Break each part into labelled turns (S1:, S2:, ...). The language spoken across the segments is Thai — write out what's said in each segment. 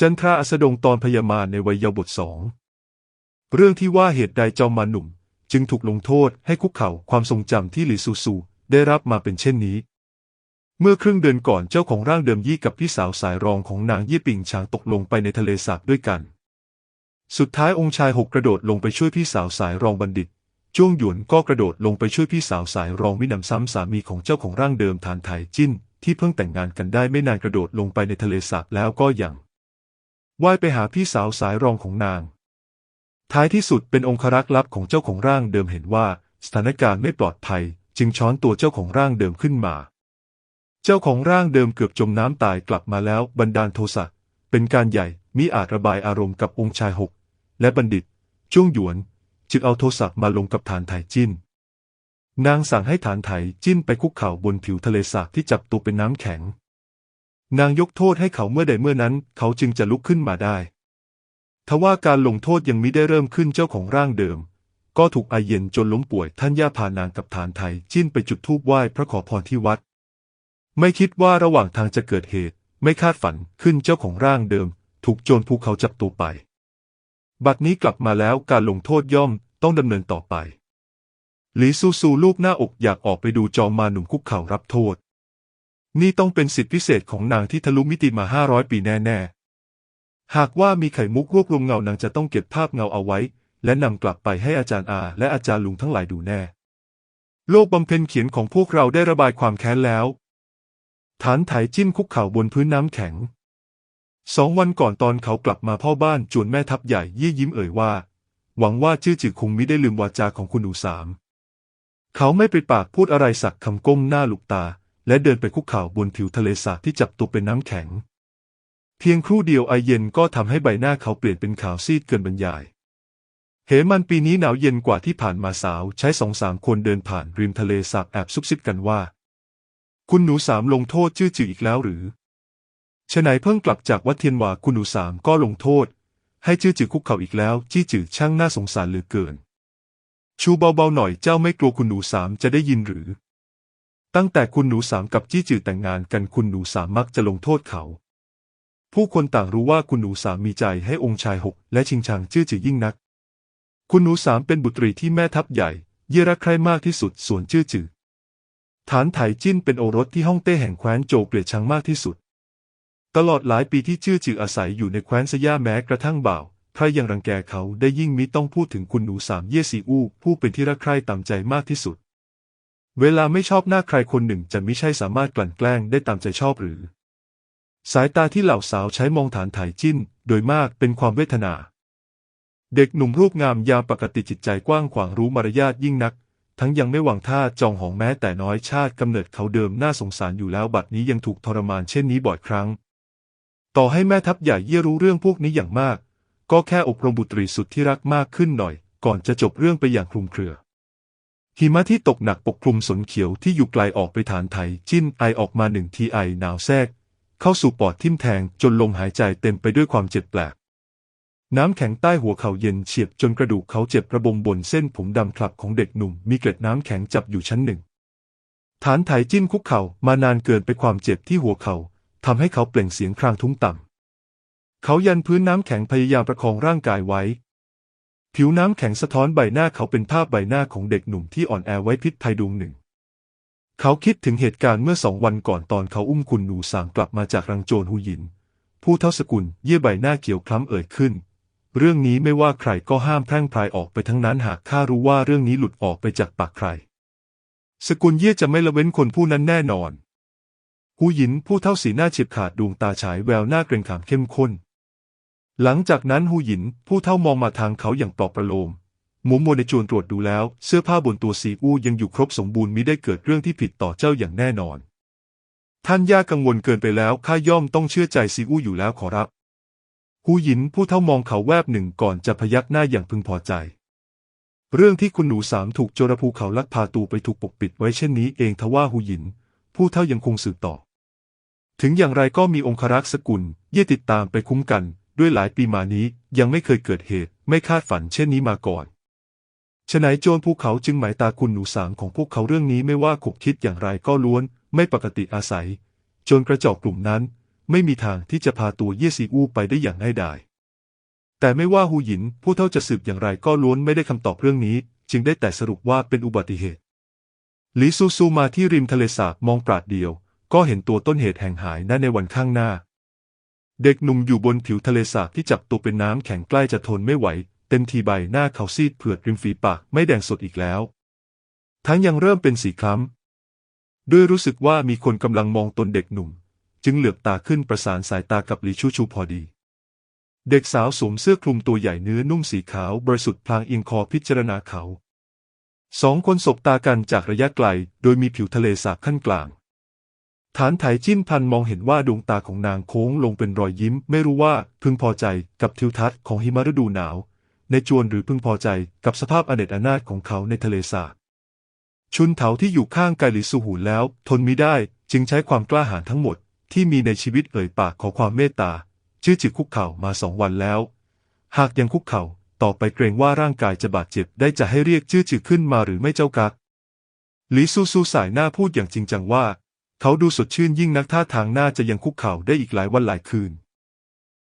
S1: จันทราอัสดงตอนพยามารในวัยเยาว์บทสองเรื่องที่ว่าเหตุใดจอมมารหนุ่มจึงถูกลงโทษให้คุกเข่าความทรงจำที่หลี่ซูซูได้รับมาเป็นเช่นนี้เมื่อครึ่งเดือนก่อนเจ้าของร่างเดิมยี่กับพี่สาวสายรองของนางยี่ปิงฉางตกลงไปในทะเลสาบด้วยกันสุดท้ายองค์ชายหกกระโดดลงไปช่วยพี่สาวสายรองบัณฑิตจ้วงหยวนก็กระโดดลงไปช่วยพี่สาวสายรองมิหนำซ้ำสามีของเจ้าของร่างเดิมฐานไถจิ้นที่เพิ่งแต่งงานกันได้ไม่นานกระโดดลงไปในทะเลสาบแล้วก็ยังว่ายไปหาพี่สาวสายรองของนางท้ายที่สุดเป็นองครักษ์ลับของเจ้าของร่างเดิมเห็นว่าสถานการณ์ไม่ปลอดภัยจึงช้อนตัวเจ้าของร่างเดิมขึ้นมาเจ้าของร่างเดิมเกือบจมน้ำตายกลับมาแล้วบันดาลโทสะเป็นการใหญ่มิอาจระบายอารมณ์กับองค์ชายหกและบัณฑิตจ้วงหยวนจึงเอาโทสะมาลงกับฐานไถจิ้นนางสั่งให้ฐานไถจิ้นไปคุกเข่าบนผิวทะเลสาบที่จับตัวเป็นน้ำแข็งนางยกโทษให้เขาเมื่อใดเมื่อนั้นเขาจึงจะลุกขึ้นมาได้ทว่าการลงโทษยังมิได้เริ่มขึ้นเจ้าของร่างเดิมก็ถูกอาเย็นจนล้มป่วยท่านย่าพานางกับฐานไถจิ้นไปจุดธูปไหว้พระขอพรที่วัดไม่คิดว่าระหว่างทางจะเกิดเหตุไม่คาดฝันขึ้นเจ้าของร่างเดิมถูกโจรภูเขาจับตัวไปบัดนี้กลับมาแล้วการลงโทษย่อมต้องดำเนินต่อไปหลีซูซูลูกหน้าอกอยากออกไปดูจอมมารหนุ่มคุกเข่ารับโทษนี่ต้องเป็นสิทธิพิเศษของนางที่ทะลุมิติมา500 ปีแน่ๆหากว่ามีไข่มุกรวบรวมเงานางจะต้องเก็บภาพเงาเอาไว้และนำกลับไปให้อาจารย์อาและอาจารย์ลุงทั้งหลายดูแน่โลกบำเพ็ญเขียนของพวกเราได้ระบายความแค้นแล้วฐานไถจิ้นคุกเข่าบนพื้นน้ำแข็ง2 วันก่อนตอนเขากลับมาพ่อบ้านจวนแม่ทัพใหญ่ยี่ยิ้มเอ่ยว่าหวังว่าชื่อจือคงมิได้ลืมวาจาของคุณหนูสามเขาไม่ปิดปากพูดอะไรสักคำก้มหน้าหลุกตาและเดินไปคุกเข่าบนผิวทะเลสาบที่จับตัวเป็นน้ำแข็งเพียงครู่เดียวไอเย็นก็ทำให้ใบหน้าเขาเปลี่ยนเป็นขาวซีดเกินบรรยายเหมันปีนี้หนาวเย็นกว่าที่ผ่านมาสาวใช้2-3 คนเดินผ่านริมทะเลสาบแอบซุบซิบกันว่าคุณหนูสามลงโทษชื่อจืออีกแล้วหรือฉะไหนเพิ่งกลับจากวัดเทียนหวาคุณหนูสามก็ลงโทษให้ชื่อจือคุกเข่าอีกแล้วจี้จือช่างน่าสงสารเหลือเกินชูเบาๆหน่อยเจ้าไม่กลัวคุณหนูสามจะได้ยินหรือตั้งแต่คุณหนูสามกับจี้จือแต่งงานกันคุณหนูสามมักจะลงโทษเขาผู้คนต่างรู้ว่าคุณหนูสามมีใจให้องค์ชายหกและชิงชังชื่อจือยิ่งนักคุณหนูสามเป็นบุตรีที่แม่ทัพใหญ่เย่รักใคร่มากที่สุดส่วนชื่อจือฐานไถจิ้นเป็นโอรสที่ฮ่องเต้แห่งแคว้นโจวเกลียดชังมากที่สุดตลอดหลายปีที่ชื่อจืออาศัยอยู่ในแคว้นสย่าแม้กระทั่งบ่าวใครยังรังแกเขาได้ยิ่งมิต้องพูดถึงคุณหนูสามเย่ซีอู้ผู้เป็นที่รักใคร่ตามใจมากที่สุดเวลาไม่ชอบหน้าใครคนหนึ่งจะมิใช่สามารถกลั่นแกล้งได้ตามใจชอบหรือสายตาที่เหล่าสาวใช้มองฐานไถจิ้นโดยมากเป็นความเวทนาเด็กหนุ่มรูปงามยามปกติจิตใจกว้างขวางรู้มารยาทยิ่งนักทั้งยังไม่หวังท่าจองหองแม้แต่น้อยชาติกำเนิดเขาเดิมน่าสงสารอยู่แล้วบัดนี้ยังถูกทรมานเช่นนี้บ่อยครั้งต่อให้แม่ทัพใหญ่เย่รู้เรื่องพวกนี้อย่างมากก็แค่อบรมบุตรีสุดที่รักมากขึ้นหน่อยก่อนจะจบเรื่องไปอย่างคลุมเครือหิมะที่ตกหนักปกคลุมสนเขียวที่อยู่ไกลออกไปฐานไถจิ้นไอออกมา1 ทีไอหนาวแทรกเข้าสู่ปอดทิ่มแทงจนลมหายใจเต็มไปด้วยความเจ็บแปลกน้ำแข็งใต้หัวเข่าเย็นเฉียบจนกระดูกเขาเจ็บระบมบนเส้นผมดำคลับของเด็กหนุ่มมีเกล็ดน้ำแข็งจับอยู่ชั้นหนึ่งฐานไถจิ้นคุกเข่ามานานเกินไปความเจ็บที่หัวเข่าทำให้เขาเปล่งเสียงครางทุ้มต่ำเขายันพื้นน้ำแข็งพยายามประคองร่างกายไว้ผิวน้ำแข็งสะท้อนใบหน้าเขาเป็นภาพใบหน้าของเด็กหนุ่มที่อ่อนแอไว้พิษภัยดวงหนึ่งเขาคิดถึงเหตุการณ์เมื่อ2 วันก่อนตอนเขาอุ้มคุณหนูสามกลับมาจากรังโจรหูหยินผู้เท่าสกุลเย่ใบหน้าเขียวคล้ำเอ่ยขึ้นเรื่องนี้ไม่ว่าใครก็ห้ามแพร่งพรายออกไปทั้งนั้นหากข้ารู้ว่าเรื่องนี้หลุดออกไปจากปากใครสกุลเย่จะไม่ละเว้นคนผู้นั้นแน่นอนหูหยินผู้เท่าสีหน้าเฉียบขาดดวงตาฉายแววหน้าเกรงขามเข้มข้นหลังจากนั้นหูหยินผู้เท่ามองมาทางเขาอย่างปลอบประโลมหมูโมในจวนตรวจดูแล้วเสื้อผ้าบนตัวซีอู้ยังอยู่ครบสมบูรณ์มิได้เกิดเรื่องที่ผิดต่อเจ้าอย่างแน่นอนท่านย่ากังวลเกินไปแล้วข้าย่อมต้องเชื่อใจซีอู้อยู่แล้วขอรับหูหยินผู้เท่ามองเขาแวบหนึ่งก่อนจะพยักหน้าอย่างพึงพอใจเรื่องที่คุณหนูสามถูกโจรภูเขาลักพาตัวไปถูกปกปิดไว้เช่นนี้เองทว่าหูหยินผู้เท่ายังคงสืบต่อถึงอย่างไรก็มีองครักษ์สกุลเย่ติดตามไปคุ้มกันด้วยหลายปีมานี้ยังไม่เคยเกิดเหตุไม่คาดฝันเช่นนี้มาก่อนฉะไหนโจรภูเขาจึงหมายตาคุณหนูสามของพวกเขาเรื่องนี้ไม่ว่าขบคิดอย่างไรก็ล้วนไม่ปกติอาศัยโจรกระจอกกลุ่มนั้น ไม่มีทางที่จะพาตัวเย่ซีอูไปได้อย่างง่ายดายแต่ไม่ว่าหูหยินผู้เฒ่าจะสืบอย่างไรก็ล้วนไม่ได้คำตอบเรื่องนี้จึงได้แต่สรุปว่าเป็นอุบัติเหตุหลีซูซูมาที่ริมทะเลสาบมองปราดเดียวก็เห็นตัวต้นเหตุแห่งหายนั้นในวันข้างหน้าเด็กหนุ่มอยู่บนผิวทะเลสาบที่จับตัวเป็นน้ำแข็งใกล้จะทนไม่ไหวเต็มทีใบหน้าเขาซีดเผือดริมฝีปากไม่แดงสดอีกแล้วทั้งยังเริ่มเป็นสีคล้ำด้วยรู้สึกว่ามีคนกำลังมองตนเด็กหนุ่มจึงเหลือบตาขึ้นประสานสายตากับหลีชูชูพอดีเด็กสาวสวมเสื้อคลุมตัวใหญ่เนื้อนุ่มสีขาวบริสุทธิ์พลางเอียงคอพิจารณาเขาสองคนสบตากันจากระยะไกลโดยมีผิวทะเลสาบขั้นกลางฐานไถจิ้นพันมองเห็นว่าดวงตาของนางโค้งลงเป็นรอยยิ้มไม่รู้ว่าพึงพอใจกับทิวทัศน์ของหิมะฤดูหนาวในจวนหรือพึงพอใจกับสภาพอเนจอนาถของเขาในทะเลสาบชุนเถาที่อยู่ข้างกายหลีซูหูแล้วทนมิได้จึงใช้ความกล้าหาญทั้งหมดที่มีในชีวิตเอ่ยปากขอความเมตตาชื่อจิกคุกเข่ามา2 วันแล้วหากยังคุกเข่าต่อไปเกรงว่าร่างกายจะบาดเจ็บได้จะให้เรียกชื่อจือขึ้นมาหรือไม่เจ้ากักหลีซูซูสายหน้าพูดอย่างจริงจังว่าเขาดูสดชื่นยิ่งนักท่าทางน่าจะยังคุกเข่าได้อีกหลายวันหลายคืน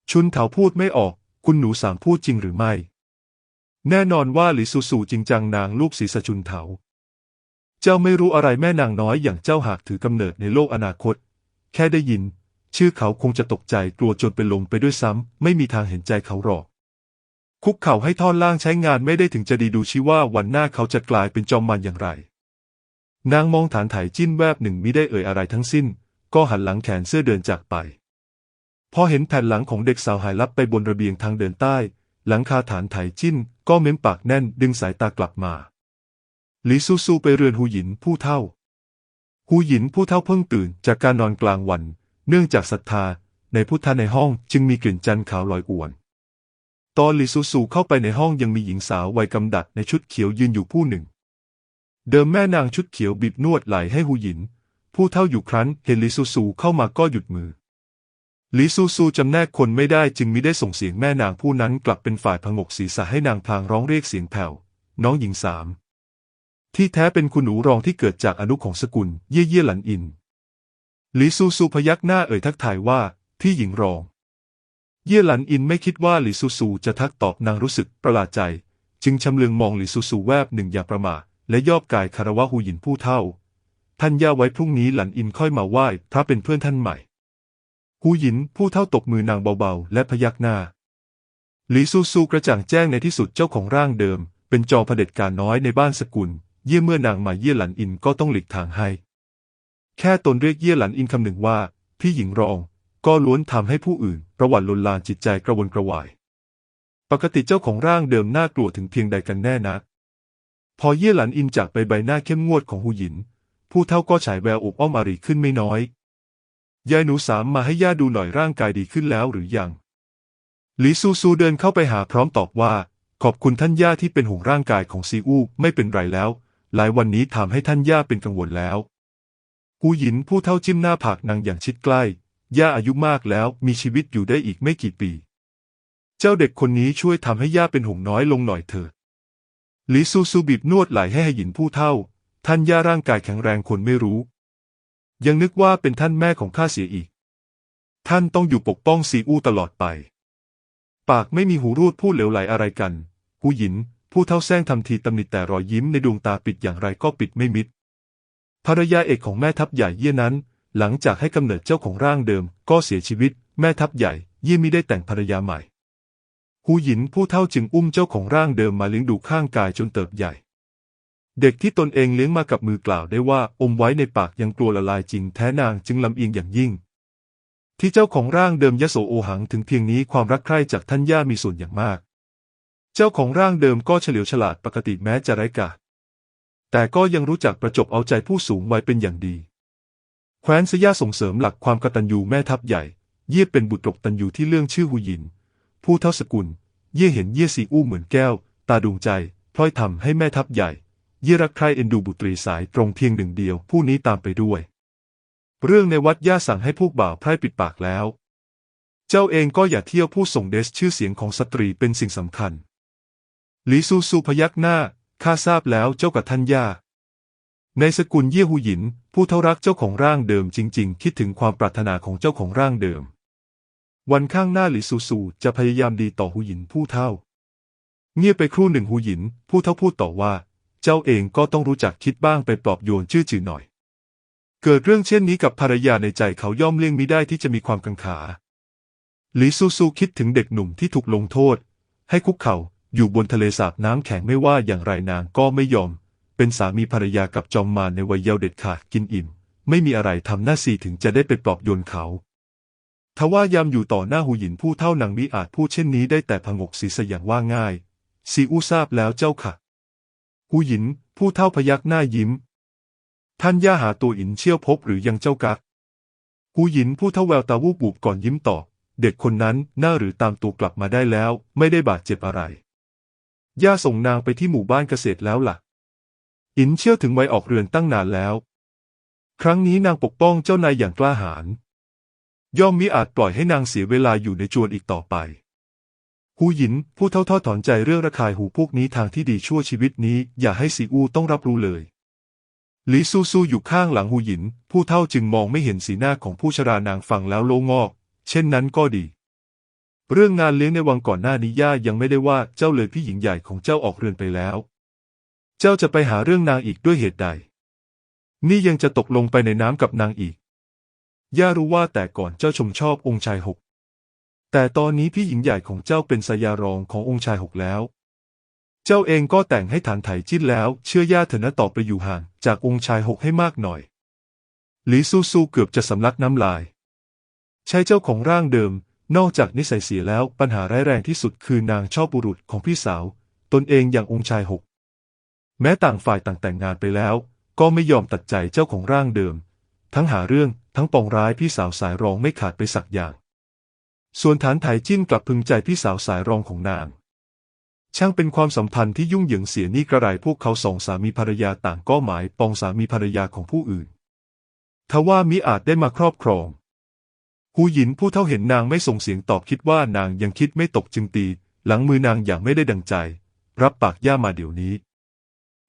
S1: ชุนเถาพูดไม่ออกคุณหนูสามพูดจริงหรือไม่แน่นอนว่าหลีซูซูจริงจังนางลูกศีรษะชุนเถาเจ้าไม่รู้อะไรแม่นางน้อยอย่างเจ้าหากถือกำเนิดในโลกอนาคตแค่ได้ยินชื่อเขาคงจะตกใจกลัวจนเป็นลมไปด้วยซ้ำไม่มีทางเห็นใจเขาหรอกคุกเข่าให้ท่อนล่างใช้งานไม่ได้ถึงจะดีดูชี้ว่าวันหน้าเขาจะกลายเป็นจอมมันอย่างไรนางมองฐานไถจิ้นแวบหนึ่งมิได้เอ่ยอะไรทั้งสิ้นก็หันหลังแขนเสื้อเดินจากไปพอเห็นแผ่นหลังของเด็กสาวหายลับไปบนระเบียงทางเดินใต้หลังคาฐานไถจิ้นก็เม้มปากแน่นดึงสายตากลับมาหลีซูซูไปเรือนหูหยินผู้เฒ่าหูหยินผู้เฒ่าเพิ่งตื่นจากการนอนกลางวันเนื่องจากศรัทธาในพุทธะในห้องจึงมีกลิ่นจันทร์ขาวลอยอวนตอนหลีซูซูเข้าไปในห้องยังมีหญิงสาววัยกำดัดในชุดเขียวยืนอยู่ผู้หนึ่งเดิมแม่นางชุดเขียวบีบนวดไหล่ให้หูหยินผู้เฒ่าอยู่ครั้นเห็นหลีซูซูเข้ามาก็หยุดมือหลีซูซูจำแนกคนไม่ได้จึงมิได้ส่งเสียงแม่นางผู้นั้นกลับเป็นฝ่ายผงกศีรษะให้นางพลางร้องเรียกเสียงแผ่วน้องหญิงสามที่แท้เป็นคุณหนูรองที่เกิดจากอนุของสกุลเย่เย่หลันอินหลีซูซูพยักหน้าเอ่ยทักทายว่าพี่หญิงรองเย่หลันอินไม่คิดว่าหลีซูซูจะทักตอบนางรู้สึกประหลาดใจจึงชำเลืองมองหลีซูซูแวบหนึ่งอย่างประหม่าและย่อกายคารวะหูหยินผู้เฒ่าท่านย่าไว้พรุ่งนี้หลันอินค่อยมาไหว้พระเป็นเพื่อนท่านใหม่หูหยินผู้เฒ่าตบมือนางเบาๆและพยักหน้าหลีซูซูกระจ่างแจ้งในที่สุดเจ้าของร่างเดิมเป็นจอมเผด็จการน้อยในบ้านสกุลเย่เมื่อนางมาเย่หลันอินก็ต้องหลีกทางให้แค่ตนเรียกเย่หลันอินคำหนึ่งว่าพี่หญิงรองก็ล้วนทำให้ผู้อื่นประวัติลนลานจิตใจกระวนกระวายปกติเจ้าของร่างเดิมน่ากลัวถึงเพียงใดกันแน่นะพอเย่หลันอินจากไปใบหน้าเข้มงวดของหูหยินผู้เฒ่าก็ฉายแววอบอ้อมอารีขึ้นไม่น้อยยายหนูสามมาให้ย่าดูหน่อยร่างกายดีขึ้นแล้วหรือยังหลีซูซูเดินเข้าไปหาพร้อมตอบว่าขอบคุณท่านย่าที่เป็นห่วงร่างกายของซีอูไม่เป็นไรแล้วหลายวันนี้ทำให้ท่านย่าเป็นกังวลแล้วหูหยินผู้เฒ่าจิ้มหน้าผากนางอย่างชิดใกล้ย่าอายุมากแล้วมีชีวิตอยู่ได้อีกไม่กี่ปีเจ้าเด็กคนนี้ช่วยทำให้ย่าเป็นห่วงน้อยลงหน่อยเถิดหลีซูซูบีบนวดไหล่ให้หยินผู้เฒ่าท่านย่าร่างกายแข็งแรงคนไม่รู้ยังนึกว่าเป็นท่านแม่ของข้าเสียอีกท่านต้องอยู่ปกป้องซีอูตลอดไปปากไม่มีหูรูดพูดเหลวไหลอะไรกันหูหยินผู้เฒ่าแซงทำทีตำหนิแต่รอยยิ้มในดวงตาปิดอย่างไรก็ปิดไม่มิดภรรยาเอกของแม่ทัพใหญ่เย่นั้นหลังจากให้กำเนิดเจ้าของร่างเดิมก็เสียชีวิตแม่ทัพใหญ่เย่มิได้แต่งภรรยาใหม่หูหยินผู้เฒ่าจึงอุ้มเจ้าของร่างเดิมมาเลี้ยงดูข้างกายจนเติบใหญ่เด็กที่ตนเองเลี้ยงมากับมือกล่าวได้ว่าอมไว้ในปากยังกลัวละลายจริงแท้นางจึงลำเอียงอย่างยิ่งที่เจ้าของร่างเดิมยโสโอหังถึงเพียงนี้ความรักใคร่จากท่านย่ามีส่วนอย่างมากเจ้าของร่างเดิมก็เฉลียวฉลาดปกติแม้จะไร้กาจแต่ก็ยังรู้จักประจบเอาใจผู้สูงวัยเป็นอย่างดีแคว้นสย่าส่งเสริมหลักความกตัญญูแม่ทัพใหญ่เย่เป็นบุตรกตัญญูที่เรื่องชื่อหูหยินผู้เฒ่าสกุลเย่เห็นเย่ซีอู้เหมือนแก้วตาดวงใจพลอยทำให้แม่ทัพใหญ่เย่รักใคร่เอ็นดูบุตรีสายตรงเพียงหนึ่งเดียวผู้นี้ตามไปด้วยเรื่องในวัดย่าสั่งให้พวกบ่าวไพร่ปิดปากแล้วเจ้าเองก็อย่าเที่ยวพูดส่งเดชชื่อเสียงของสตรีเป็นสิ่งสำคัญหลีซูซูพยักหน้าข้าทราบแล้วเจ้ากับท่านย่าในสกุลเย่หูหยินผู้เฒ่ารักเจ้าของร่างเดิมจริงๆคิดถึงความปรารถนาของเจ้าของร่างเดิม วันข้างหน้าหลี่ซูซูจะพยายามดีต่อหูหยินผู้เฒ่าเงียบไปครู่หนึ่งหูหยินผู้เฒ่าพูดต่อว่าเจ้าเองก็ต้องรู้จักคิดบ้างไปปลอบโยนชื่อจื่อหน่อยเกิดเรื่องเช่นนี้กับภรรยาในใจเขาย่อมเลี่ยงมิได้ที่จะมีความกังขาหลี่ซูซูคิดถึงเด็กหนุ่มที่ถูกลงโทษให้คุกเข่าอยู่บนทะเลสาบน้ำแข็งไม่ว่าอย่างไรนางก็ไม่ยอมเป็นสามีภรรยากับจอมมารในวัยเยาว์เด็ดขาดกินอิ่มไม่มีอะไรทำหน้าซีถึงจะได้ไปปลอบโยนเขาทว่ายามอยู่ต่อหน้าหูหยินผู้เฒ่านางมิอาจพูดเช่นนี้ได้แต่ผงกศีรษะอย่างว่าง่ายซีอู้ทราบแล้วเจ้าค่ะหูหยินผู้เฒ่าพยักหน้ายิ้มท่านย่าหาตัวอินเชี่ยวพบหรือยังเจ้ากักหูหยินผู้เฒ่าแววตาวูบวูบก่อนยิ้มตอบเด็กคนนั้นน่าหรือตามตัวกลับมาได้แล้วไม่ได้บาดเจ็บอะไรย่าส่งนางไปที่หมู่บ้านเกษตรแล้วล่ะอินเชี่ยวถึงวัยออกเรือนตั้งนานแล้วครั้งนี้นางปกป้องเจ้านายอย่างกล้าหาญย่อมมิอาจปล่อยให้นางเสียเวลาอยู่ในจวนอีกต่อไปหูหยินผู้เฒ่าทอดถอนใจเรื่องระคายหูพวกนี้ทางที่ดีชั่วชีวิตนี้อย่าให้ซีอูต้องรับรู้เลยหลี่ซูซูอยู่ข้างหลังหูหยินผู้เฒ่าจึงมองไม่เห็นสีหน้าของผู้ชรานางฟังแล้วโล่งอกเช่นนั้นก็ดีเรื่องงานเลี้ยงในวังก่อนหน้านี้ย่ายังไม่ได้ว่าเจ้าเลยพี่หญิงใหญ่ของเจ้าออกเรือนไปแล้วเจ้าจะไปหาเรื่องนางอีกด้วยเหตุใดนี่ยังจะตกลงไปในน้ำกับนางอีกย่ารู้ว่าแต่ก่อนเจ้าชมชอบองค์ชายหกแต่ตอนนี้พี่หญิงใหญ่ของเจ้าเป็นสยารองขององค์ชายหกแล้วเจ้าเองก็แต่งให้ฐานไถจิ้นแล้วเชื่อย่าเถอะนะต่อไปอยู่ห่างจากองค์ชายหกให้มากหน่อยหลี่ซูซูเกือบจะสำลักน้ำลายใช่เจ้าของร่างเดิมนอกจากนิสัยเสียแล้วปัญหาร้ายแรงที่สุดคือนางชอบบุรุษของพี่สาวตนเองอย่างองค์ชายหกแม้ต่างฝ่ายต่างแต่งงานไปแล้วก็ไม่ยอมตัดใจเจ้าของร่างเดิมทั้งหาเรื่องทั้งปองร้ายพี่สาวสายรองไม่ขาดไปสักอย่างส่วนฐานไถจิ้นกลับพึงใจพี่สาวสายรองของนางช่างเป็นความสัมพันธ์ที่ยุ่งเหยิงเสียนี่กระไรพวกเขาสองสามีภรรยาต่างก็หมายปองสามีภรรยาของผู้อื่นทว่ามิอาจได้มาครอบครองหูหยินผู้เฒ่าเห็นนางไม่ส่งเสียงตอบคิดว่านางยังคิดไม่ตกจึงตีหลังมือนางอย่างไม่ได้ดังใจรับปากย่ามาเดี๋ยวนี้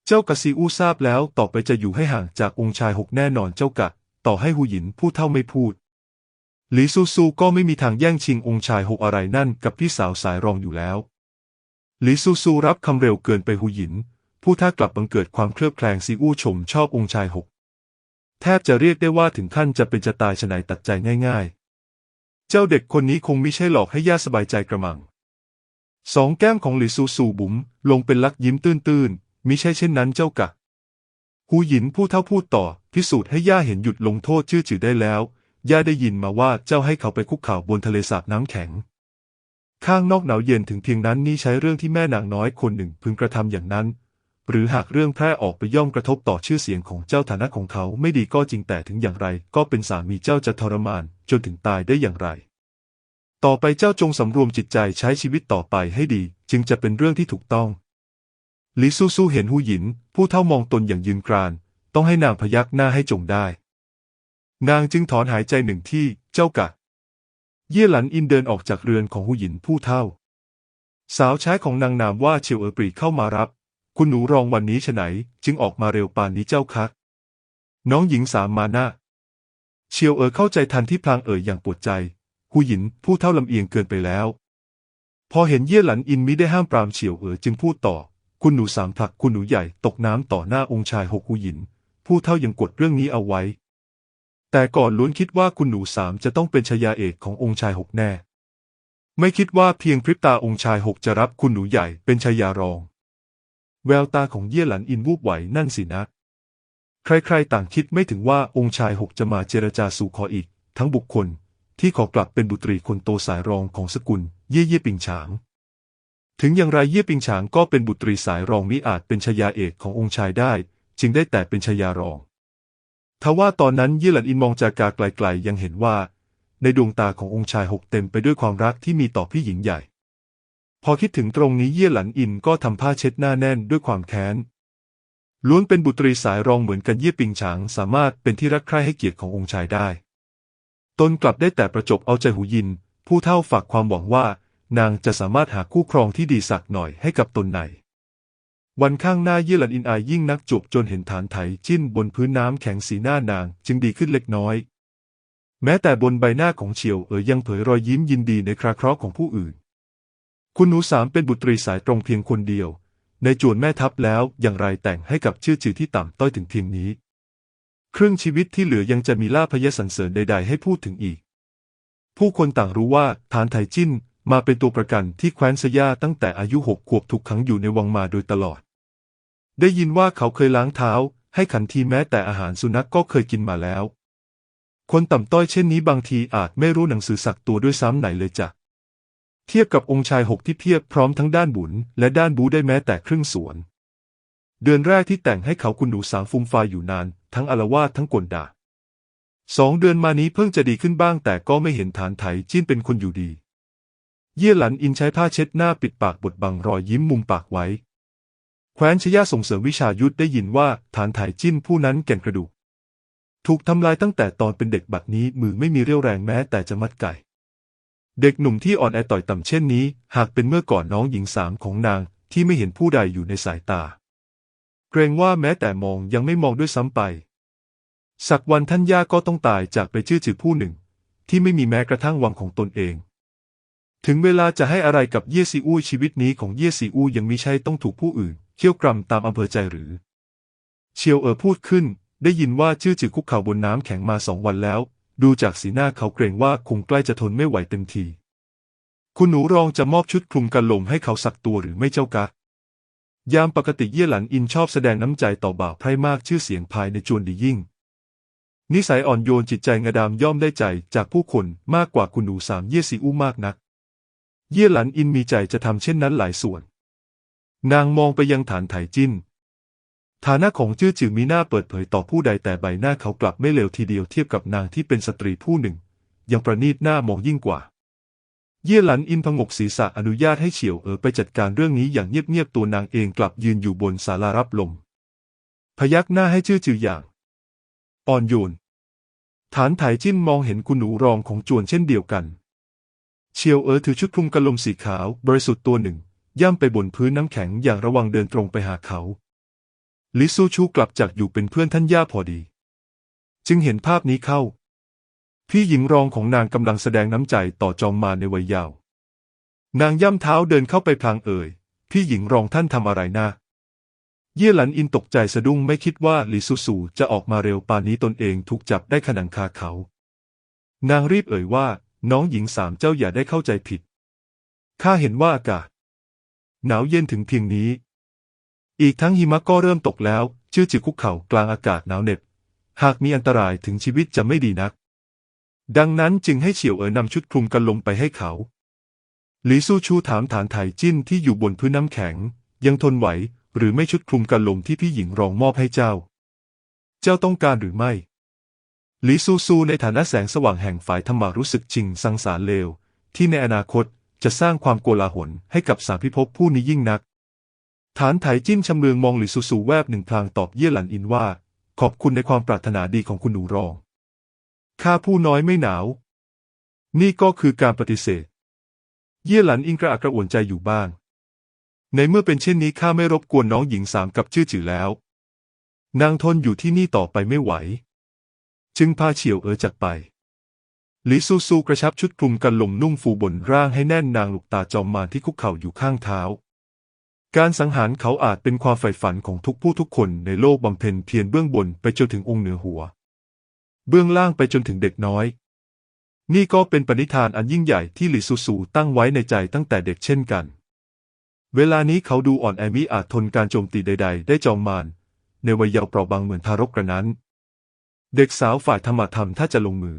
S1: เจ้ากะซีอู้ทราบแล้วต่อไปจะอยู่ให้ห่างจากองค์ชายหกแน่นอนเจ้ากะต่อให้หูหยินผู้เฒ่าไม่พูดหลี่ซูซูก็ไม่มีทางแย่งชิงองค์ชายหกอะไรนั่นกับพี่สาวสายรองอยู่แล้วหลี่ซูซูรับคำเร็วเกินไปหูหยินผู้เฒ่ากลับบังเกิดความเคลือบแคลงซีอู้ชมชอบองค์ชายหกแทบจะเรียกได้ว่าถึงขั้นจะเป็นจะตายฉะไหนตัดใจง่ายๆเจ้าเด็กคนนี้คงมิใช่หลอกให้ย่าสบายใจกระมังสองแก้มของหลี่ซูซูบุ๋มลงเป็นลักยิ้มตื้นๆมิใช่เช่นนั้นเจ้ากะหูหยินผู้เฒ่าพูดต่อพิสูจน์ให้ย่าเห็นหยุดลงโทษชื่อจื่อได้แล้วย่าได้ยินมาว่าเจ้าให้เขาไปคุกเข่าบนทะเลสาบน้ำแข็งข้างนอกหนาวเย็นถึงเพียงนั้นนี่ใช้เรื่องที่แม่นางน้อยคนหนึ่งพึงกระทำอย่างนั้นหรือหากเรื่องแพร่ออกไปย่อมกระทบต่อชื่อเสียงของเจ้าฐานะของเขาไม่ดีก็จริงแต่ถึงอย่างไรก็เป็นสามีเจ้าจะทรมานจนถึงตายได้อย่างไรต่อไปเจ้าจงสำรวมจิตใจใช้ชีวิตต่อไปให้ดีจึงจะเป็นเรื่องที่ถูกต้องหลี่ซูซูเห็นหูหยินผู้เฒ่ามองตนอย่างยืนกรานต้องให้นางพยักหน้าให้จงได้นางจึงถอนหายใจหนึ่งที่เจ้ากะเย่หลันอินเดินออกจากเรือนของหูหยินผู้เฒ่าสาวใช้ของนางนามว่าเฉียวปรีเข้ามารับคุณหนูรองวันนี้ฉไหนจึงออกมาเร็วปานนี้เจ้าคะน้องหญิงสามมานะเฉียวเข้าใจทันที่พลางอย่างปวดใจหูหยินผู้เฒ่าลำเอียงเกินไปแล้วพอเห็นเย่หลันอินมิได้ห้ามปรามเฉียวจึงพูดต่อคุณหนูสามผลักคุณหนูใหญ่ตกน้ำต่อหน้าองค์ชายหกหูหยินผู้เฒ่ายังกดเรื่องนี้เอาไว้แต่ก่อนล้วนคิดว่าคุณหนูสามจะต้องเป็นชายาเอกขององค์ชายหกแน่ไม่คิดว่าเพียงพริบตาองค์ชายหกจะรับคุณหนูใหญ่เป็นชายารองแววตาของเย่หลันอินวูบไหวนั่นสินะใครๆต่างคิดไม่ถึงว่าองค์ชายหกจะมาเจรจาสู่ขออีกทั้งบุคคลที่ขอกลับเป็นบุตรีคนโตสายรองของสกุลเย่ปิงฉางถึงอย่างไรเย่ปิงฉางก็เป็นบุตรีสายรองมิอาจเป็นชายาเอกขององค์ชายได้จึงได้แต่เป็นชายารองทว่าตอนนั้นเย่หลันอินมองจากไกลๆยังเห็นว่าในดวงตาขององค์ชายหกเต็มไปด้วยความรักที่มีต่อพี่หญิงใหญ่พอคิดถึงตรงนี้เย่หลันอินก็ทำผ้าเช็ดหน้าแน่นด้วยความแค้นล้วนเป็นบุตรีสายรองเหมือนกันเย่ปิงฉางสามารถเป็นที่รักใคร่ให้เกียรติขององค์ชายได้ตนกลับได้แต่ประจบเอาใจหูหยินผู้เฒ่าฝากความหวังว่านางจะสามารถหาคู่ครองที่ดีสักหน่อยให้กับตนในวันข้างหน้าเย่หลันอินอายยิ่งนักจบจนเห็นฐานไถจิ้นบนพื้นน้ำแข็งสีหน้านางจึงดีขึ้นเล็กน้อย แม้แต่บนใบหน้าของเฉียวยังเผยรอยยิ้มยินดีในคราเคราะห์ของผู้อื่นคุณหนูสามเป็นบุตรีสายตรงเพียงคนเดียวในจวนแม่ทัพแล้วอย่างไรแต่งให้กับชื่อจือที่ต่ำต้อยถึงเพียงนี้ครึ่งชีวิตที่เหลือยังจะมีลาภยสรรเสริญใดๆให้พูดถึงอีกผู้คนต่างรู้ว่าฐานไถจิ้นมาเป็นตัวประกันที่แคว้นสย่าตั้งแต่อายุ6 ขวบถูกขังอยู่ในวังมาโดยตลอดได้ยินว่าเขาเคยล้างเท้าให้ขันทีแม้แต่อาหารสุนัขก็เคยกินมาแล้วคนต่ำต้อยเช่นนี้บางทีอาจไม่รู้หนังสือสักตัวด้วยซ้ำไหนเลยจ้ะเทียบกับองค์ชาย6ที่เพียบพร้อมทั้งด้านบุญและด้านบูได้แม้แต่ครึ่งส่วนเดือนแรกที่แต่งให้เขาคุณหนูสามฟูมฟายอยู่นานทั้งอาละวาดทั้งกลด่า2 เดือนมานี้เพิ่งจะดีขึ้นบ้างแต่ก็ไม่เห็นฐานไถจิ้นเป็นคนอยู่ดีเย่หลันอินใช้ผ้าเช็ดหน้าปิดปากบดบังรอยยิ้มมุมปากไว้แคว้นชย่าส่งเสริมวิชายุทธได้ยินว่าฐานไถจิ้นผู้นั้นแก่นกระดูกถูกทำลายตั้งแต่ตอนเป็นเด็กบัดนี้มือไม่มีเรี่ยวแรงแม้แต่จะมัดไก่เด็กหนุ่มที่อ่อนแอต่อยต่ำเช่นนี้หากเป็นเมื่อก่อนน้องหญิง3ของนางที่ไม่เห็นผู้ใดอยู่ในสายตาเกรงว่าแม้แต่มองยังไม่มองด้วยซ้ำไปสักวันท่านย่าก็ต้องตายจากไปชื่อจือผู้หนึ่งที่ไม่มีแม้กระทั่งวังของตนเองถึงเวลาจะให้อะไรกับเย่ซีอู้ชีวิตนี้ของเย่ซีอู้ยังมิใช่ต้องถูกผู้อื่นเคี่ยวกรำตามอำเภอใจหรือเชียวพูดขึ้นได้ยินว่าชื่อจือคุกเข่าบนน้ำแข็งมา2 วันแล้วดูจากสีหน้าเขาเกรงว่าคงใกล้จะทนไม่ไหวเต็มทีคุณหนูรองจะมอบชุดคลุมกันลมให้เขาสักตัวหรือไม่เจ้ากะยามปกติเย่หลันอินชอบแสดงน้ำใจต่อบ่าวไพร่มากชื่อเสียงภายในจวนดียิ่งนิสัยอ่อนโยนจิตใจงดามย่อมได้ใจจากผู้คนมากกว่าคุณหนูสามเย่ซีอู้มากนักเย่หลันอินมีใจจะทำเช่นนั้นหลายส่วนนางมองไปยังฐานไถจิ้นฐานะของจื้อจือมีหน้าเปิดเผยต่อผู้ใดแต่ใบหน้าเขากลับไม่เลวทีเดียวเทียบกับนางที่เป็นสตรีผู้หนึ่งยังประณีตหน้ามองยิ่งกว่าเย่หลันอินพงกศีรษะอนุญาตให้เฉียวไปจัดการเรื่องนี้อย่างเงียบๆตัวนางเองกลับยืนอยู่บนศาลารับลมพยักหน้าให้จื้อจืออย่างอ่อนโยนฐานไถจิ้นมองเห็นคุณหนูรองของจวนเช่นเดียวกันเฉียวถือชุดคลุมกะลมสีขาวบริสุทธิ์ตัวหนึ่งย่ำไปบนพื้นน้ำแข็งอย่างระวังเดินตรงไปหาเขาลิซูชูกลับจากอยู่เป็นเพื่อนท่านย่าพอดีจึงเห็นภาพนี้เข้าพี่หญิงรองของนางกำลังแสดงน้ำใจต่อจอมมารในวัยเยาว์นางย่ำเท้าเดินเข้าไปพลางพี่หญิงรองท่านทำอะไรนะเย่หลันอินตกใจสะดุ้งไม่คิดว่าลิซูซูจะออกมาเร็วปานนี้ตนเองถูกจับได้ขนังคาเขานางรีบว่าน้องหญิง3เจ้าอย่าได้เข้าใจผิดข้าเห็นว่าอากาศหนาวเย็นถึงเพียงนี้อีกทั้งหิมะก็เริ่มตกแล้วชื่อจือคุกเข่ากลางอากาศหนาวเหน็บหากมีอันตรายถึงชีวิตจะไม่ดีนักดังนั้นจึงให้เฉียวนำชุดคลุมกันลมไปให้เขาหลีซูชูถามฐานไถจิ้นที่อยู่บนพื้นน้ำแข็งยังทนไหวหรือไม่ชุดคลุมกันลมที่พี่หญิงรองมอบให้เจ้าต้องการหรือไม่หลีซูในฐานะแสงสว่างแห่งฝ่ายธรรมารู้สึกจริงสังสารเลวที่ในอนาคตจะสร้างความโกลาหลให้กับสามพิภพผู้นี้ยิ่งนักฐานไถจิ้นชำเลืองมองหลิซูแวบหนึ่งพลางตอบเย่หลันอินว่าขอบคุณในความปรารถนาดีของคุณหนูรองข้าผู้น้อยไม่หนาวนี่ก็คือการปฏิเสธเย่หลันอินกระอักกระอ่วนใจอยู่บ้างในเมื่อเป็นเช่นนี้ข้าไม่รบกวนน้องหญิง3กับชื่อจือแล้วนางทนอยู่ที่นี่ต่อไปไม่ไหวจึงพาเฉียวจากไปหลิซูกระชับชุดคลุมกันลมนุ่งฟูบนร่างให้แน่นนางลูกตาจอมมารที่คุกเข่าอยู่ข้างเท้าการสังหารเขาอาจเป็นความใฝ่ฝันของทุกผู้ทุกคนในโลกบำเพ็ญเพียรเบื้องบนไปจนถึงองค์เหนือหัวเบื้องล่างไปจนถึงเด็กน้อยนี่ก็เป็นปณิธานอันยิ่งใหญ่ที่หลิซูตั้งไว้ในใจตั้งแต่เด็กเช่นกันเวลานี้เขาดูอ่อนแอมิอาจทนการโจมตีใดๆได้จอมมารในวัยเยาว์เปราะบางเหมือนทารกกระนั้นเด็กสาวฝ่ายธรรมะธรรมถ้าจะลงมือ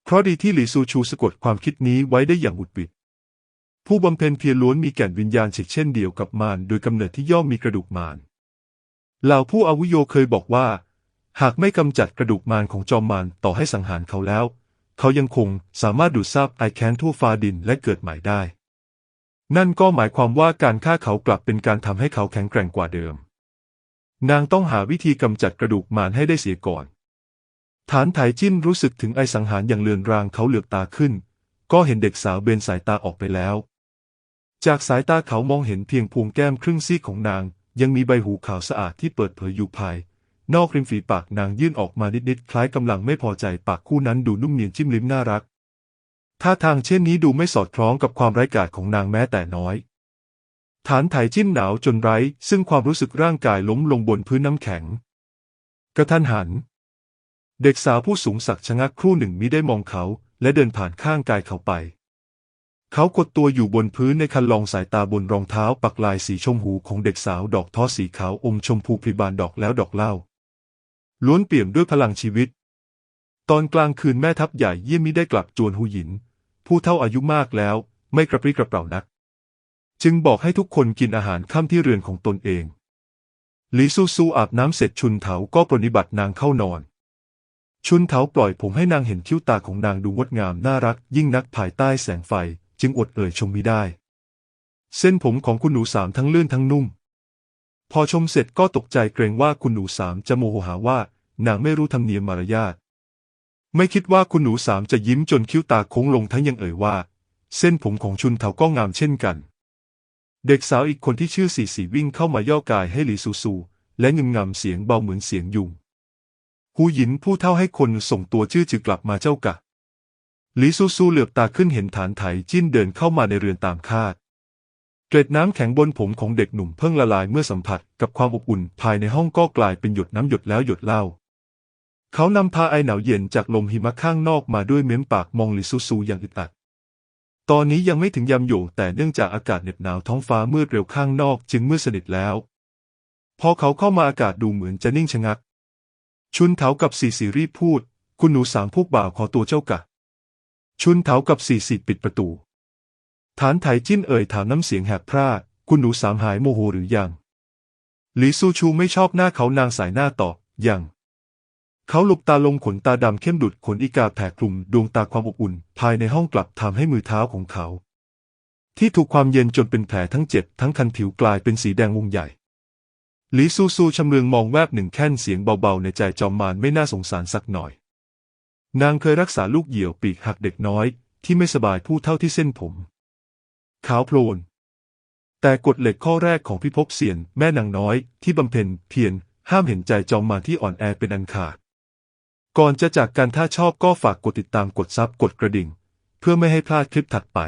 S1: เพราะดีที่หลิซูชูสะกดความคิดนี้ไว้ได้อย่างอุดปิดผู้บำเพ็ญเพียรล้วนมีแก่นวิญญาณเช่นเดียวกับมารโดยกำเนิดที่ย่อมมีกระดูกมารเหล่าผู้อาวุโยเคยบอกว่าหากไม่กำจัดกระดูกมารของจอมมารต่อให้สังหารเขาแล้วเขายังคงสามารถดูดซับไอแคนทั่วฟ้าดินและเกิดใหม่ได้นั่นก็หมายความว่าการฆ่าเขากลับเป็นการทำให้เขาแข็งแกร่งกว่าเดิมนางต้องหาวิธีกำจัดกระดูกมารให้ได้เสียก่อนฐานไถจิ้นรู้สึกถึงไอสังหารอย่างเลือนรางเขาเหลือบตาขึ้นก็เห็นเด็กสาวเบนสายตาออกไปแล้วจากสายตาเขามองเห็นเพียงพวงแก้มครึ่งซีกของนางยังมีใบหูขาวสะอาดที่เปิดเผยอยู่ภาย นอกริมฝีปากนางยื่นออกมานิดๆคล้ายกำลังไม่พอใจปากคู่นั้นดูนุ่มเนียนจิ้มลิ้มน่ารักท่าทางเช่นนี้ดูไม่สอดคล้องกับความไร้กาจของนางแม้แต่น้อยฐานไถจิ้มหนาวจนไร้ซึ่งความรู้สึกร่างกายล้มลงบนพื้นน้ำแข็งกระทันหันเด็กสาวผู้สูงศักดิ์ชะงักครู่หนึ่งมิได้มองเขาและเดินผ่านข้างกายเขาไปเขากดตัวอยู่บนพื้นในคันลองสายตาบนรองเท้าปักลายสีชมพูของเด็กสาวดอกท้อสีขาวอมชมพูพริบานดอกแล้วดอกเล่าล้วนเปี่ยมด้วยพลังชีวิตตอนกลางคืนแม่ทัพใหญ่เยี่ยมมิได้กลับจวนหูหยินผู้เฒ่าอายุมากแล้วไม่กระปรี้กระเปร่านักจึงบอกให้ทุกคนกินอาหารค่ำที่เรือนของตนเองหลีซูซูอาบน้ำเสร็จชุนเถาก็ปรนนิบัตินางเข้านอนชุนเถาปล่อยผมให้นางเห็นคิ้วตาของนางดูงดงามน่ารักยิ่งนักภายใต้แสงไฟจึงอดเอ่ยชมมิได้เส้นผมของคุณหนูสามทั้งลื่นทั้งนุ่มพอชมเสร็จก็ตกใจเกรงว่าคุณหนูสามจะโมโหหาว่านางไม่รู้ธรรมเนียมมารยาทไม่คิดว่าคุณหนูสามจะยิ้มจนคิ้วตาโค้งลงทั้งยังเอ่ยว่าเส้นผมของชุนเถาก็งามเช่นกันเด็กสาวอีกคนที่ชื่อสีสีวิ่งเข้ามาย่อกายให้หลีซูซูและงึมงำเสียงเบาเหมือนเสียงยุงหูหยินผู้เฒ่าให้คนส่งตัวจื้อกลับมาเจ้ากะหลีซูซูเหลือบตาขึ้นเห็นฐานไถจิ้นเดินเข้ามาในเรือนตามคาดเกล็ดน้ำแข็งบนผมของเด็กหนุ่มเพิ่งละลายเมื่อสัมผัสกับความอบอุ่นภายในห้องก็กลายเป็นหยดน้ำหยดแล้วหยดเล่าเขานำพาไอหนาวเย็นจากลมหิมะข้างนอกมาด้วยเม้มปากมองหลีซูซูอย่างอึดอัดตอนนี้ยังไม่ถึงยามโยงแต่เนื่องจากอากาศเหน็บหนาวท้องฟ้ามืดเร็วข้างนอกจึงมืดสนิทแล้วพอเขาเข้ามาอากาศดูเหมือนจะนิ่งชะงักชุนเถากับสีสีรีบพูดคุณหนูสามพวกบ่าวขอตัวเจ้ากะชุนเถากับสีสีปิดประตูฐานไถจิ้นเอ่ยถามน้ำเสียงแหบพร่าคุณหนูสามหายโมโหหรือยังหลีซูชูไม่ชอบหน้าเขานางสายหน้าตอบยังเขาหลบตาลงขนตาดำเข้มดุจขนอีกาแผ่คลุมดวงตาความอบอุ่นภายในห้องกลับทำให้มือเท้าของเขาที่ถูกความเย็นจนเป็นแผลทั้งเจ็บทั้งคันผิวกลายเป็นสีแดงวงใหญ่หลีซูซูชำเลืองมองแวบหนึ่งแค่นเสียงเบาๆในใจจอมมารไม่น่าสงสารสักหน่อยนางเคยรักษาลูกเหยี่ยวปีกหักเด็กน้อยที่ไม่สบายผู้เท่าที่เส้นผมขาวโพลนแต่กฎเหล็กข้อแรกของพิภพเสียนแม่นางน้อยที่บำเพ็ญเพียรห้ามเห็นใจจอมมารที่อ่อนแอเป็นอันขาดก่อนจะจากกันถ้าชอบก็ฝากกดติดตามกดซับกดกระดิ่งเพื่อไม่ให้พลาดคลิปถัดไป